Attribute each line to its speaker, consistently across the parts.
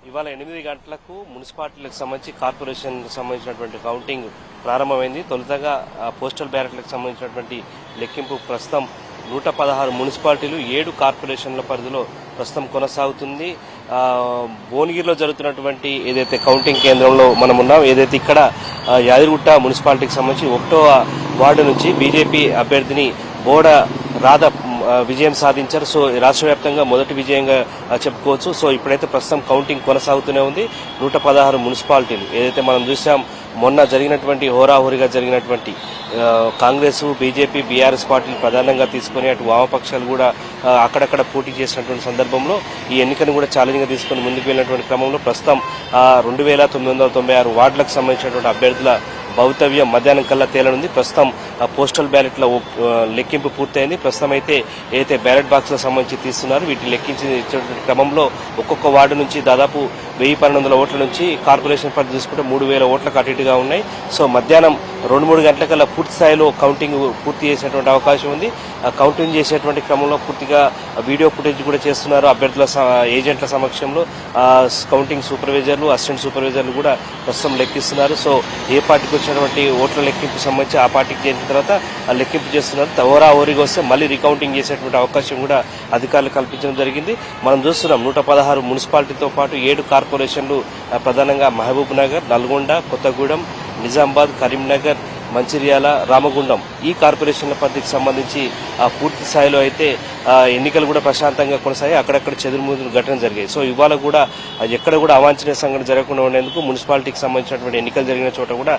Speaker 1: ఇవాళ 8 గంటలకు మున్సిపాలిటీలకు సంబంధించి కార్పొరేషన్కు సంబంధించినటువంటి కౌంటింగ్ ప్రారంభమైంది. తొలుతగా పోస్టల్ బ్యాలెట్లకు సంబంధించినటువంటి లెక్కింపు ప్రస్తుతం 116 మున్సిపాలిటీలు 7 కార్పొరేషన్ల పరిధిలో ప్రస్తుతం కొనసాగుతుంది. భువనగిరిలో జరుగుతున్నటువంటి ఏదైతే కౌంటింగ్ కేంద్రంలో మనం ఉన్నాం, ఏదైతే ఇక్కడ యాదగిరిగుట్ట మున్సిపాలిటీకి సంబంధించి 1వ వార్డు నుంచి బీజేపీ అభ్యర్థిని బోడ రాధ విజయం సాధించారు. సో రాష్ట్ర వ్యాప్తంగా మొదటి విజయంగా చెప్పుకోవచ్చు. సో ఇప్పుడైతే ప్రస్తుతం కౌంటింగ్ కొనసాగుతూనే ఉంది. 116 మున్సిపాలిటీలు ఏదైతే మనం చూసాం, మొన్న జరిగినటువంటి హోరాహోరీగా జరిగినటువంటి కాంగ్రెస్, బీజేపీ, బీఆర్ఎస్ పార్టీలు ప్రధానంగా తీసుకుని అటు వామపక్షాలు కూడా అక్కడక్కడ పోటీ చేసినటువంటి సందర్భంలో ఈ ఎన్నికను కూడా ఛాలెంజ్గా తీసుకుని ముందుకు వెళ్ళినటువంటి క్రమంలో ప్రస్తుతం 2996 వార్డులకు సంబంధించినటువంటి అభ్యర్థుల భవితవ్యం మధ్యాహ్నం కల్లా తేలనుంది. ప్రస్తుతం పోస్టల్ బ్యాలెట్ల లెక్కింపు పూర్తయింది. ప్రస్తుతం అయితే బ్యాలెట్ బాక్స్లకు సంబంధించి తీస్తున్నారు. వీటిని లెక్కించేటువంటి క్రమంలో ఒక్కొక్క వార్డు నుంచి దాదాపు 1000-1200 ఓట్ల నుంచి కార్పొరేషన్ పరిధి చూసుకుంటే 3000 ఓట్లకు అటు ఇటుగా ఉన్నాయి. సో మధ్యాహ్నం 2-3 గంటలకల్లా పూర్తి స్థాయిలో కౌంటింగ్ పూర్తి చేసేటువంటి అవకాశం ఉంది. కౌంటింగ్ చేసేటువంటి క్రమంలో పూర్తిగా వీడియో ఫుటేజ్ కూడా చేస్తున్నారు. అభ్యర్థుల ఏజెంట్ల సమక్షంలో కౌంటింగ్ సూపర్వైజర్లు, అసిస్టెంట్ సూపర్వైజర్లు కూడా ప్రస్తుతం లెక్కిస్తున్నారు. సో ఏ పార్టీకి వచ్చినటువంటి ఓట్ల లెక్కింపు సంబంధించి ఆ పార్టీకి చేసిన తర్వాత లెక్కింపు చేస్తున్నారు. ఓరిగా వస్తే మళ్ళీ రీకౌంటింగ్ చేసేటువంటి అవకాశం కూడా అధికారులు కల్పించడం జరిగింది. మనం చూస్తున్నాం 116 మున్సిపాలిటీతో పాటు 7 కార్పొరేషన్లు ప్రధానంగా మహబూబ్ నగర్, నల్గొండ, కొత్తగూడెం, నిజామాబాద్, కరీంనగర్, మంచిర్యాల, రామగుండం ఈ కార్పొరేషన్ల పరిధికి సంబంధించి పూర్తి స్థాయిలో అయితే ఎన్నికలు కూడా ప్రశాంతంగా కొనసాగాయి. అక్కడక్కడ చెదురుముదురు ఘటనలు జరిగాయి. సో ఇవాళ కూడా ఎక్కడ కూడా అవాంఛనీయ సంఘటన జరగకుండా ఉండేందుకు మున్సిపాలిటీకి సంబంధించినటువంటి ఎన్నికలు జరిగిన చోట కూడా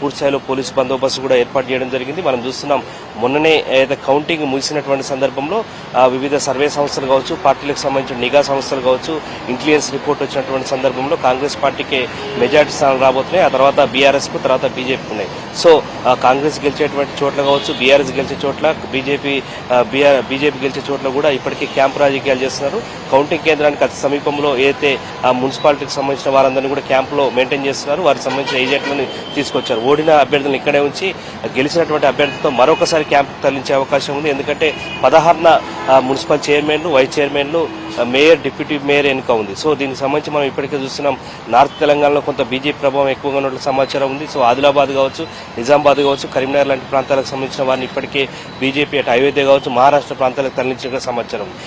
Speaker 1: పూర్తి స్థాయిలో పోలీసు బందోబస్తు కూడా ఏర్పాటు చేయడం జరిగింది. మనం చూస్తున్నాం, మొన్ననే ఏదైతే కౌంటింగ్ ముగిసినటువంటి సందర్భంలో వివిధ సర్వే సంస్థలు కావచ్చు, పార్టీలకు సంబంధించిన నిఘా సంస్థలు కావచ్చు, ఇంటెలిజెన్స్ రిపోర్ట్ వచ్చినటువంటి సందర్భంలో కాంగ్రెస్ పార్టీకి మెజార్టీ స్థానాలు రాబోతున్నాయి. ఆ తర్వాత బీఆర్ఎస్కు, తర్వాత బీజేపీకి ఉన్నాయి. సో కాంగ్రెస్ గెలిచేటువంటి చోట్ల కావచ్చు, బీఆర్ఎస్ గెలిచే చోట్ల, బీజేపీ గెలిచే చోట్ల కూడా ఇప్పటికీ క్యాంప్ రాజకీయాలు చేస్తున్నారు. కౌంటింగ్ కేంద్రానికి అతి సమీపంలో ఏదైతే మున్సిపాలిటీకి సంబంధించిన వారందరినీ కూడా క్యాంపులో మెయింటైన్ చేస్తున్నారు. వారికి సంబంధించిన ఏజెంట్లను తీసుకొచ్చారు. ఓడిన అభ్యర్థులను ఇక్కడే ఉంచి గెలిచినటువంటి అభ్యర్థితో మరొకసారి క్యాంపు తరలించే అవకాశం ఉంది. ఎందుకంటే 16 మున్సిపల్ చైర్మన్లు, వైస్ చైర్మన్లు, మేయర్, డిప్యూటీ మేయర్ ఎన్నిక ఉంది. సో దీనికి సంబంధించి మనం ఇప్పటికే చూస్తున్నాం, నార్త్ తెలంగాణలో కొంత బీజేపీ ప్రభావం ఎక్కువగా ఉన్నట్లు సమాచారం ఉంది. సో ఆదిలాబాద్ కావచ్చు, నిజామాబాద్ కావచ్చు, కరీంనగర్ లాంటి ప్రాంతాలకు సంబంధించిన వారిని ఇప్పటికే బీజేపీ అటు అయోధ్య కావచ్చు, మహారాష్ట్ర ప్రాంతాలకు తరలించిన సమాచారం ఉంది.